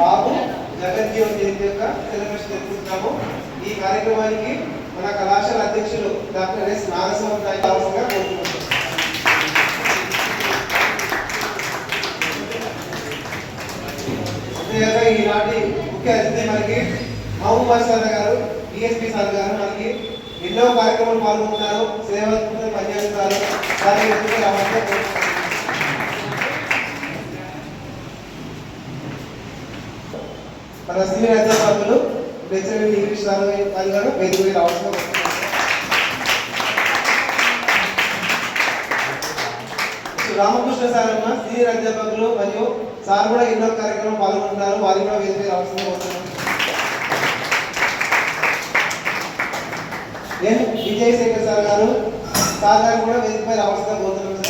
బాబు జగజ్జీవన్ జయంతి యొక్క సెలబ్రేషన్ జరుపుకుంటున్నాము. ఈ కార్యక్రమానికి మన కళాశాల అధ్యక్షులు డాక్టర్ ఎస్ నాగస్వామి అవసరంగా కోరుతున్నాం. ఈనాటి ముఖ్య అతిథి మనకి మహబూబ్ సార్ గారు, డిఎస్పీ సార్ గారు మనకి ఎన్నో కార్యక్రమాలు పాల్గొంటున్నారు, సేవలు పనిచేస్తున్నారు. మన సీనియర్ అధ్యాపకులు ఇంగ్లీష్ సార్ గారు వేదిక రావాల్సిన రామకృష్ణ సార్ అన్న సీనియర్ అధ్యాపకులు మరియు సార్ కూడా ఎన్నో కార్యక్రమం పాల్గొంటున్నారు, వారికి కూడా వేదిక రావాల్సిందిగా కోరుతున్నాను. విజయశేఖర్ సార్ గారు కూడా వేదికపై రావాల్సిందిగా కోరుతున్నాం.